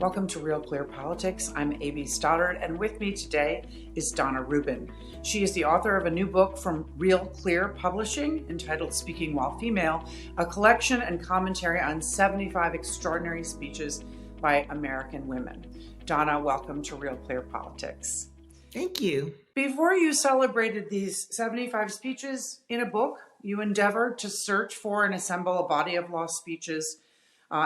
Welcome to RealClear Politics. I'm A.B. Stoddard, and with me today is Donna Rubin. She is the author of a new book from RealClear Publishing entitled Speaking While Female, a collection and commentary on 75 extraordinary speeches by American women. Donna, welcome to RealClear Politics. Thank you. Before you celebrated these 75 speeches in a book, you endeavored to search for and assemble a body of law speeches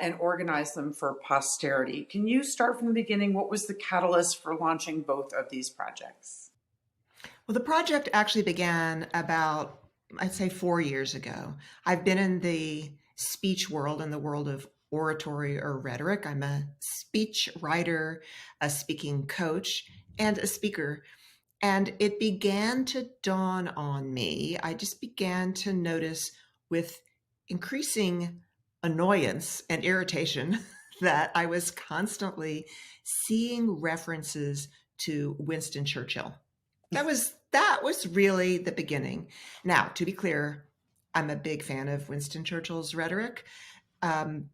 and organize them for posterity. Can you start from the beginning? What was the catalyst for launching both of these projects? Well, the project actually began about, I'd say, 4 years ago. I've been in the speech world, in the world of oratory or rhetoric. I'm a speech writer, a speaking coach, and a speaker. And it began to dawn on me. I just began to notice with increasing annoyance and irritation that I was constantly seeing references to Winston Churchill. That was really the beginning. Now, to be clear, I'm a big fan of Winston Churchill's rhetoric.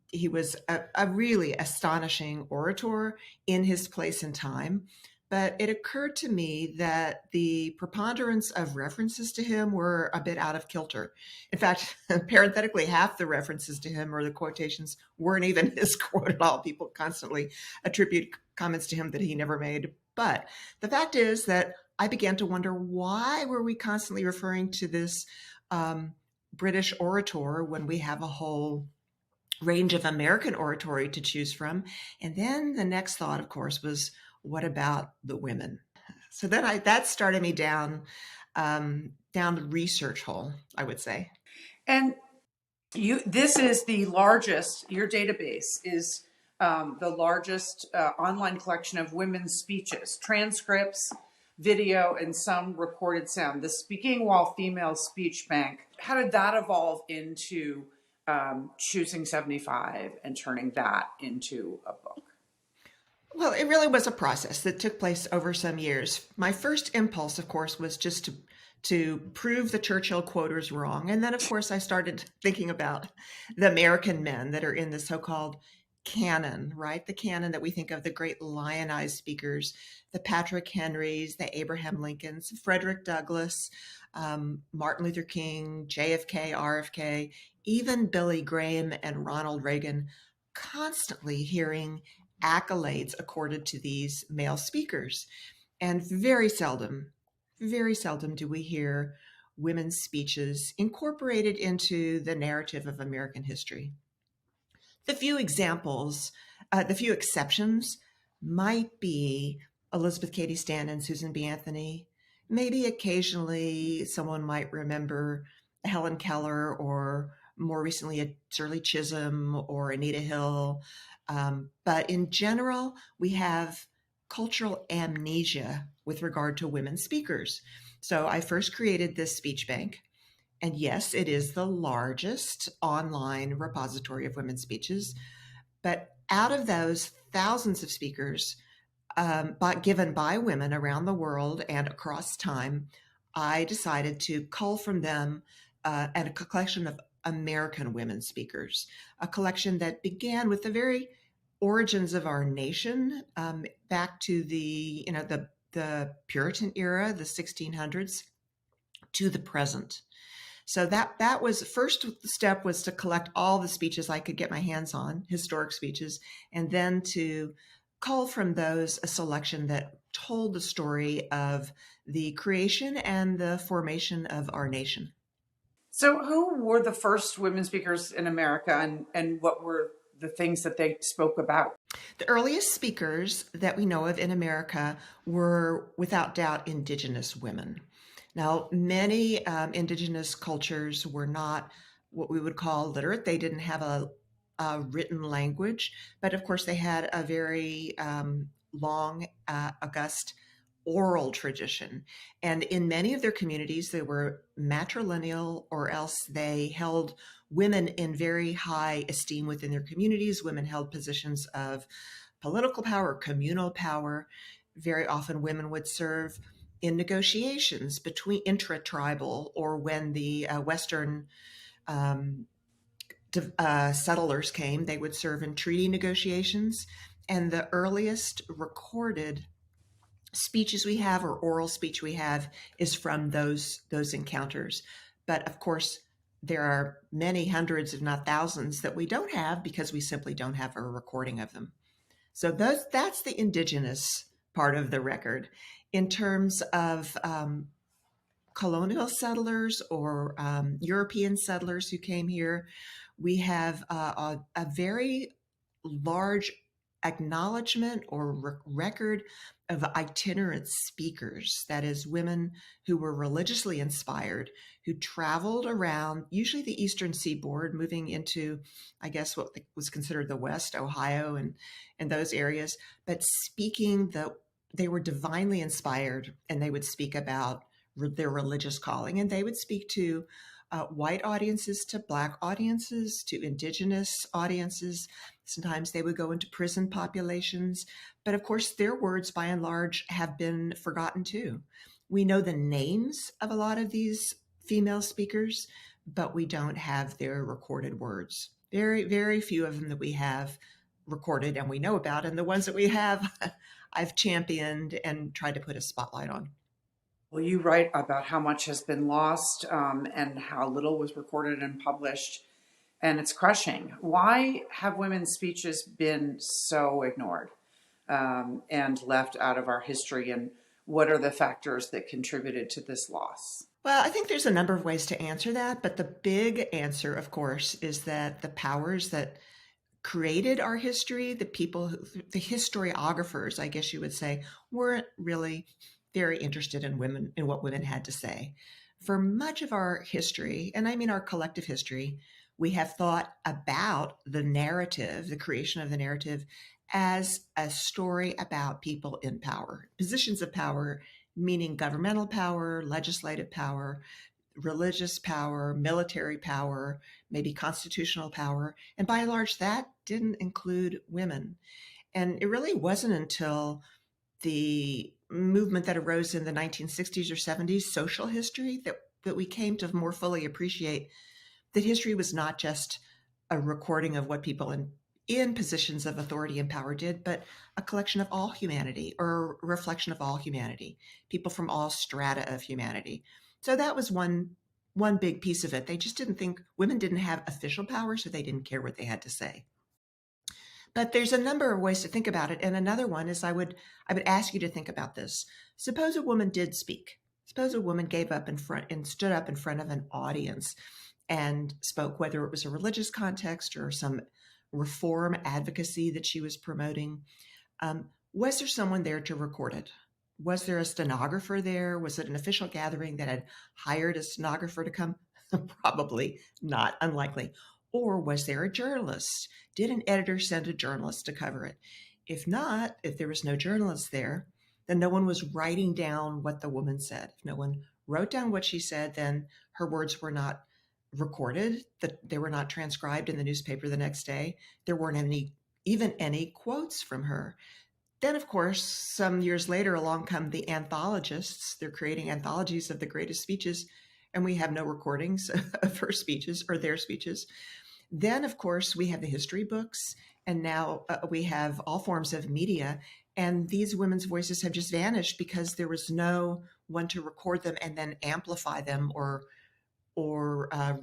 He was a really astonishing orator in his place and time. But it occurred to me that the preponderance of references to him were a bit out of kilter. In fact, parenthetically, half the references to him or the quotations weren't even his quote at all. People constantly attribute comments to him that he never made. But the fact is that I began to wonder, why were we constantly referring to this British orator when we have a whole range of American oratory to choose from? And then the next thought, of course, was, what about the women? So then that started me down the research hole, I would say. And this is the largest, your database is the largest online collection of women's speeches, transcripts, video, and some recorded sound. The Speaking While Female Speech Bank, how did that evolve into choosing 75 and turning that into a book? Well, it really was a process that took place over some years. My first impulse, of course, was just to prove the Churchill quoters wrong. And then, of course, I started thinking about the American men that are in the so-called canon, right? The canon that we think of, the great lionized speakers, the Patrick Henrys, the Abraham Lincolns, Frederick Douglass, Martin Luther King, JFK, RFK, even Billy Graham and Ronald Reagan, constantly hearing accolades accorded to these male speakers. And very seldom do we hear women's speeches incorporated into the narrative of American history. The few exceptions might be Elizabeth Cady Stanton, Susan B. Anthony. Maybe occasionally someone might remember Helen Keller, or more recently a Shirley Chisholm or Anita Hill. But in general, we have cultural amnesia with regard to women speakers. So I first created this speech bank. And yes, it is the largest online repository of women's speeches. But out of those thousands of speakers given by women around the world and across time, I decided to cull from them a collection of American women speakers, a collection that began with the very origins of our nation, back to the Puritan era, the 1600s, to the present. So that was first step, was to collect all the speeches I could get my hands on, historic speeches, and then to cull from those a selection that told the story of the creation and the formation of our nation. So who were the first women speakers in America, and what were the things that they spoke about? The earliest speakers that we know of in America were, without doubt, indigenous women. Now, many indigenous cultures were not what we would call literate. They didn't have a written language, but of course they had a very long, august oral tradition. And in many of their communities, they were matrilineal, or else they held women in very high esteem within their communities. Women held positions of political power, communal power. Very often women would serve in negotiations between intra-tribal, or when the Western settlers came, they would serve in treaty negotiations. And the earliest recorded speeches we have, or oral speech we have, is from those encounters. But of course, there are many hundreds, if not thousands, that we don't have because we simply don't have a recording of them. So that's the indigenous part of the record. In terms of colonial settlers or European settlers who came here, we have a very large acknowledgement or record of itinerant speakers. That is, women who were religiously inspired, who traveled around, usually the eastern seaboard, moving into, I guess, what was considered the West, Ohio, and those areas, but speaking they were divinely inspired, and they would speak about their religious calling, and they would speak to white audiences, to Black audiences, to indigenous audiences. Sometimes they would go into prison populations. But of course, their words, by and large, have been forgotten too. We know the names of a lot of these female speakers, but we don't have their recorded words. Very, very few of them that we have recorded and we know about. And the ones that we have, I've championed and tried to put a spotlight on. Well, you write about how much has been lost and how little was recorded and published, and it's crushing. Why have women's speeches been so ignored and left out of our history, and what are the factors that contributed to this loss? Well, I think there's a number of ways to answer that, but the big answer, of course, is that the powers that created our history, the people, the historiographers, I guess you would say, weren't really very interested in women, in what women had to say. For much of our history, and I mean our collective history, we have thought about the narrative, the creation of the narrative, as a story about people in power, positions of power, meaning governmental power, legislative power, religious power, military power, maybe constitutional power. And by and large, that didn't include women. And it really wasn't until the movement that arose in the 1960s or 70s, social history, that we came to more fully appreciate that history was not just a recording of what people in positions of authority and power did, but a collection of all humanity, or a reflection of all humanity, people from all strata of humanity. So that was one big piece of it. They just didn't think women didn't have official power, so they didn't care what they had to say. But there's a number of ways to think about it. And another one is I would ask you to think about this. Suppose a woman did speak. Suppose a woman gave up in front and stood up in front of an audience and spoke, whether it was a religious context or some reform advocacy that she was promoting. Was there someone there to record it? Was there a stenographer there? Was it an official gathering that had hired a stenographer to come? Probably not, unlikely. Or was there a journalist? Did an editor send a journalist to cover it? If not, if there was no journalist there, then no one was writing down what the woman said. If no one wrote down what she said, then her words were not recorded, that they were not transcribed in the newspaper the next day. There weren't even any quotes from her. Then, of course, some years later along come the anthologists. They're creating anthologies of the greatest speeches, and we have no recordings of her speeches or their speeches. Then, of course, we have the history books, and now we have all forms of media, and these women's voices have just vanished because there was no one to record them and then amplify them or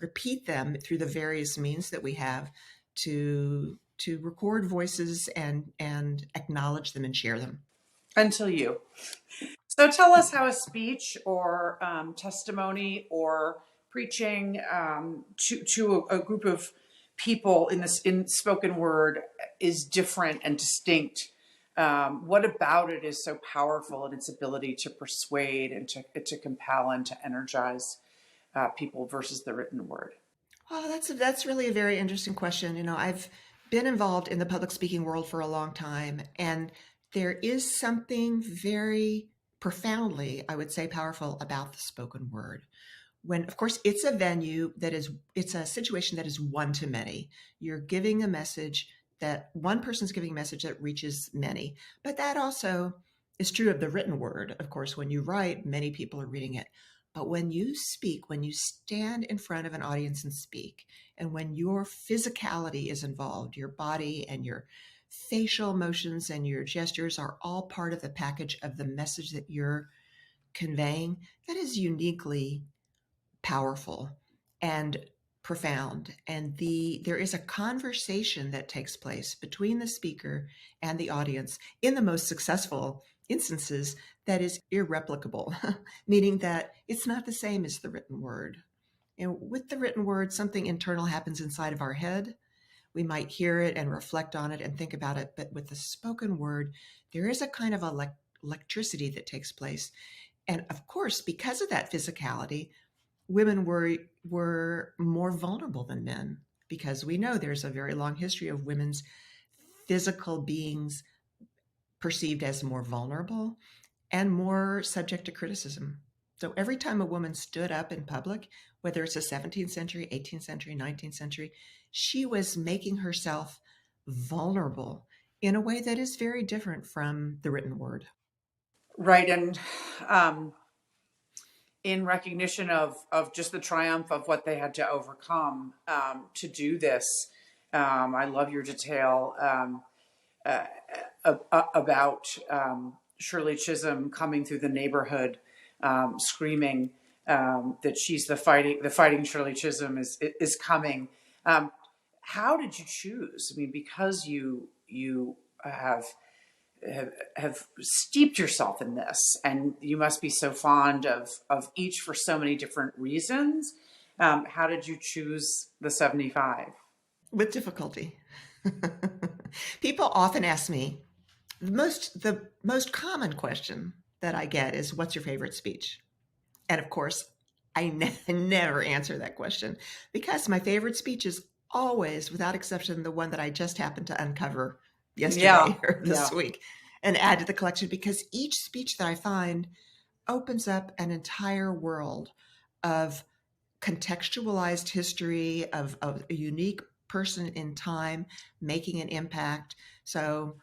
repeat them through the various means that we have to record voices and acknowledge them and share them. Until you. So tell us how a speech or testimony or preaching to a group of people in spoken word is different and distinct. What about it is so powerful in its ability to persuade and to compel and to energize people versus the written word? Well, that's really a very interesting question. You know, I've been involved in the public speaking world for a long time, and there is something very profoundly, I would say, powerful about the spoken word. When, of course, it's a situation that is one to many. You're giving a message that one person's giving a message that reaches many. But that also is true of the written word. Of course, when you write, many people are reading it. But when you speak, when you stand in front of an audience and speak, and when your physicality is involved, your body and your facial motions and your gestures are all part of the package of the message that you're conveying, that is uniquely powerful and profound. And there is a conversation that takes place between the speaker and the audience in the most successful instances that is irreplicable, meaning that it's not the same as the written word. And with the written word, something internal happens inside of our head. We might hear it and reflect on it and think about it. But with the spoken word, there is a kind of electricity that takes place. And of course, because of that physicality, women were more vulnerable than men, because we know there's a very long history of women's physical beings perceived as more vulnerable and more subject to criticism. So every time a woman stood up in public, whether it's the 17th century, 18th century, 19th century, she was making herself vulnerable in a way that is very different from the written word. Right. And um, in recognition of just the triumph of what they had to overcome to do this, I love your detail uh, about Shirley Chisholm coming through the neighborhood, screaming that she's the fighting Shirley Chisholm is coming. Um, how did you choose? I mean, because you have steeped yourself in this, and you must be so fond of each for so many different reasons. How did you choose the 75? With difficulty. People often ask me, the most common question that I get is, what's your favorite speech? And of course, I never answer that question, because my favorite speech is always, without exception, the one that I just happened to uncover Yeah, yesterday or yeah. this week and add to the collection, because each speech that I find opens up an entire world of contextualized history of a unique person in time making an impact. So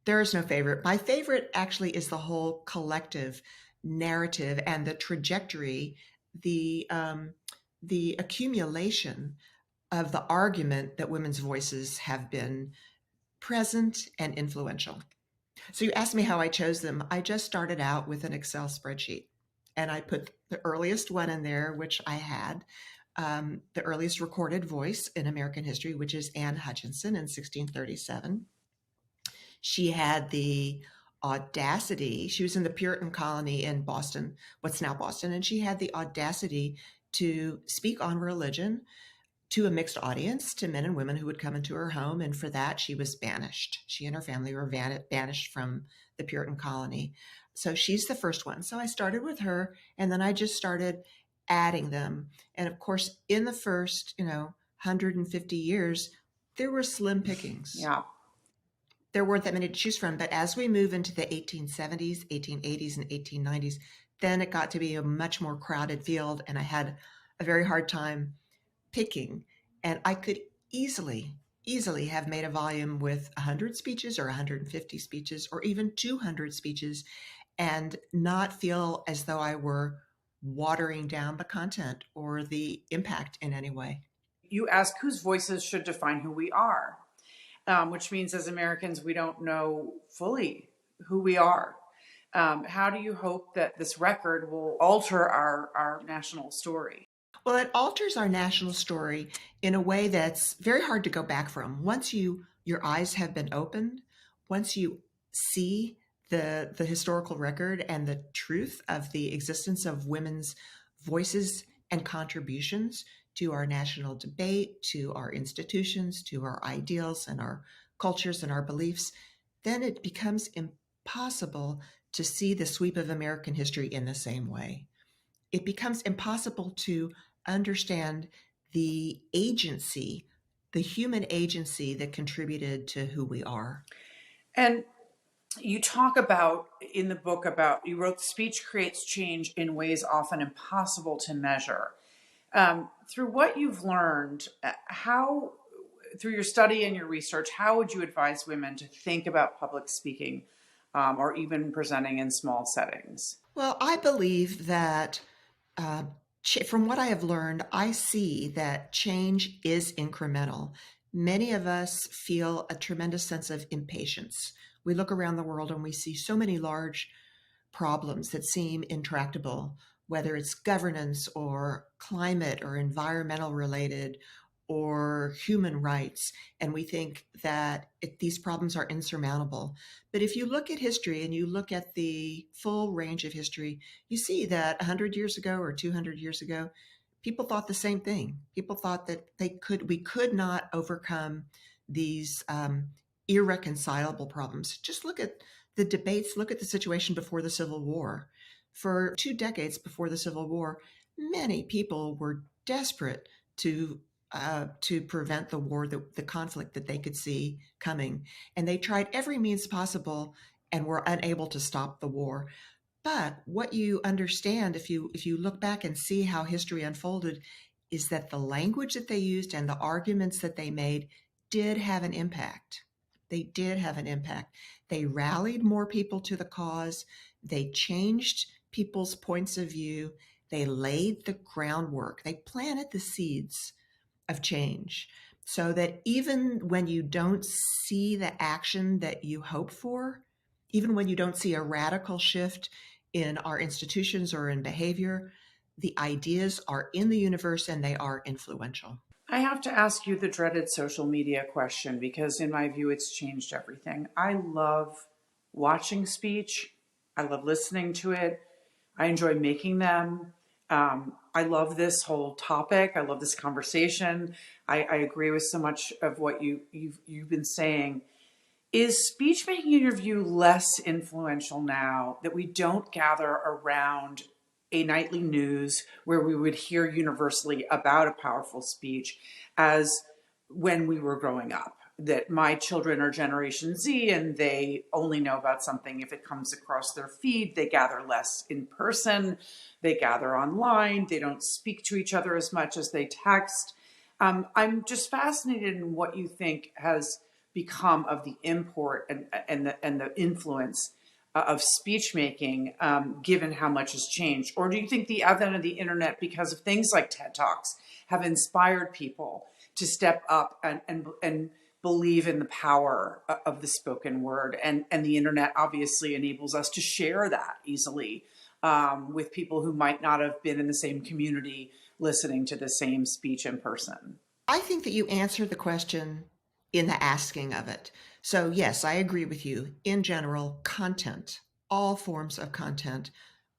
there is no favorite. My favorite actually is the whole collective narrative and the trajectory, the accumulation of the argument that women's voices have been present and influential. So you asked me how I chose them. I just started out with an Excel spreadsheet, and I put the earliest one in there, which I had, the earliest recorded voice in American history, which is Anne Hutchinson in 1637. She had the audacity, she was in the Puritan colony in Boston, what's now Boston, and she had the audacity to speak on religion to a mixed audience, to men and women who would come into her home. And for that, she was banished. She and her family were banished from the Puritan colony. So she's the first one. So I started with her, and then I just started adding them. And of course, in the first, 150 years, there were slim pickings. Yeah. There weren't that many to choose from. But as we move into the 1870s, 1880s, and 1890s, then it got to be a much more crowded field. And I had a very hard time picking. And I could easily have made a volume with 100 speeches or 150 speeches or even 200 speeches and not feel as though I were watering down the content or the impact in any way. You ask whose voices should define who we are, which means as Americans, we don't know fully who we are. How do you hope that this record will alter our national story? Well, it alters our national story in a way that's very hard to go back from. Once your eyes have been opened, once you see the historical record and the truth of the existence of women's voices and contributions to our national debate, to our institutions, to our ideals and our cultures and our beliefs, then it becomes impossible to see the sweep of American history in the same way. It becomes impossible to understand the agency, the human agency that contributed to who we are. And you talk about in the book about you wrote speech creates change in ways often impossible to measure. Through what you've learned, how through your study and your research, how would you advise women to think about public speaking or even presenting in small settings? Well, I believe that uh, from what I have learned, I see that change is incremental. many of us feel a tremendous sense of impatience. We look around the world and we see so many large problems that seem intractable, whether it's governance or climate or environmental related or human rights. And we think that these problems are insurmountable. But if you look at history and you look at the full range of history, you see that 100 years ago or 200 years ago, people thought the same thing. People thought that we could not overcome these irreconcilable problems. Just look at the debates, look at the situation before the Civil War. For 2 decades before the Civil War, many people were desperate to prevent the war, the conflict that they could see coming, and they tried every means possible and were unable to stop the war. But what you understand if you look back and see how history unfolded is that the language that they used and the arguments that they made did have an impact. They did have an impact. They rallied more people to the cause. They changed people's points of view. They laid the groundwork. They planted the seeds of change so that even when you don't see the action that you hope for, even when you don't see a radical shift in our institutions or in behavior, the ideas are in the universe and they are influential. I have to ask you the dreaded social media question because, in my view, it's changed everything. I love watching speech, I love listening to it, I enjoy making them. I love this whole topic. I love this conversation. I agree with so much of what you've been saying. Is speech making, in your view, less influential now that we don't gather around a nightly news where we would hear universally about a powerful speech as when we were growing up? That my children are Generation Z and they only know about something if it comes across their feed. They gather less in person, they gather online, they don't speak to each other as much as they text. I'm just fascinated in what you think has become of the import and the influence of speech making, given how much has changed? Or do you think the advent of the internet, because of things like TED Talks, have inspired people to step up and believe in the power of the spoken word? And the internet obviously enables us to share that easily with people who might not have been in the same community listening to the same speech in person. I think that you answer the question in the asking of it. So, yes, I agree with you. In general, content, all forms of content,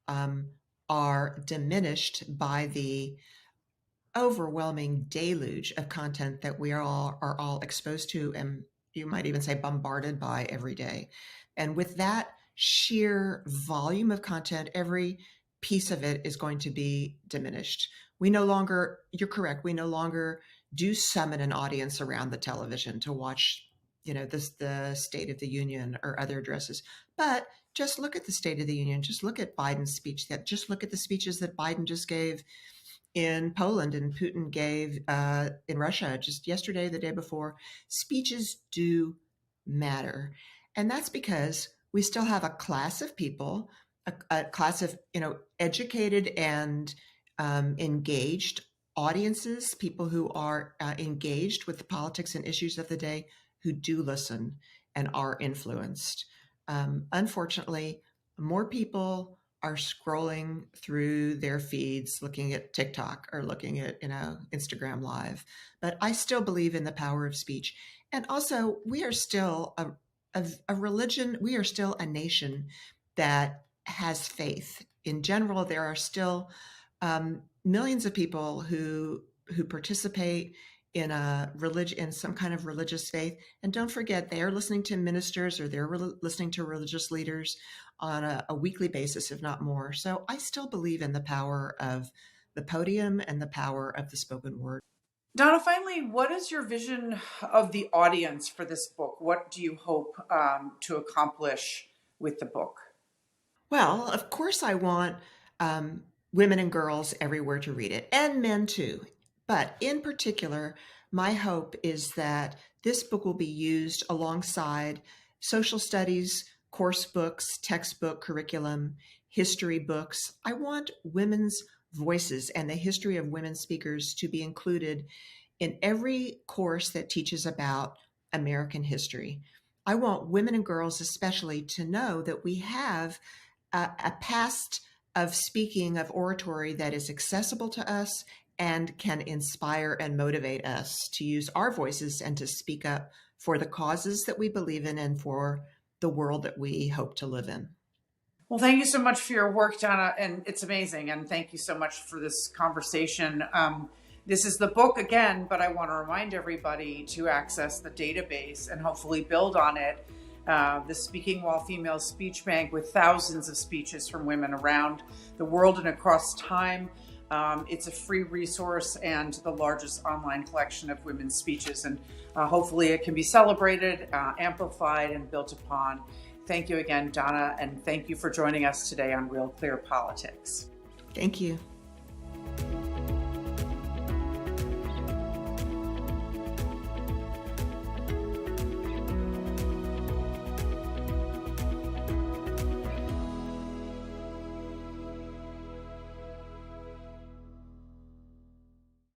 um, are diminished by the overwhelming deluge of content that we are all exposed to, and you might even say bombarded by every day. And with that sheer volume of content, every piece of it is going to be diminished. We no longer, you're correct, we no longer do summon an audience around the television to watch, the State of the Union or other addresses. But just look at the State of the Union. Just look at Biden's speech. Just look at the speeches that Biden just gave in Poland and Putin gave in Russia just yesterday, the day before. Speeches do matter. And that's because we still have a class of people, a class of, educated and engaged audiences, people who are engaged with the politics and issues of the day, who do listen and are influenced. Unfortunately, more people are scrolling through their feeds, looking at TikTok or looking at, Instagram Live. But I still believe in the power of speech. And also, we are still a religion, we are still a nation that has faith. In general, there are still millions of people who participate in in some kind of religious faith. And don't forget, they are listening to ministers or they're listening to religious leaders on a weekly basis, if not more. So I still believe in the power of the podium and the power of the spoken word. Donna, finally, what is your vision of the audience for this book? What do you hope to accomplish with the book? Well, of course, I want women and girls everywhere to read it, and men too. But in particular, my hope is that this book will be used alongside social studies, course books, textbook curriculum, history books. I want women's voices and the history of women speakers to be included in every course that teaches about American history. I want women and girls especially to know that we have a past of speaking, of oratory that is accessible to us and can inspire and motivate us to use our voices and to speak up for the causes that we believe in and for the world that we hope to live in. Well, thank you so much for your work, Donna, and it's amazing. And thank you so much for this conversation. This is the book again, but I want to remind everybody to access the database and hopefully build on it. The Speaking While Female Speech Bank with thousands of speeches from women around the world and across time. It's a free resource and the largest online collection of women's speeches. And hopefully it can be celebrated, amplified, and built upon. Thank you again, Donna, and thank you for joining us today on Real Clear Politics. Thank you.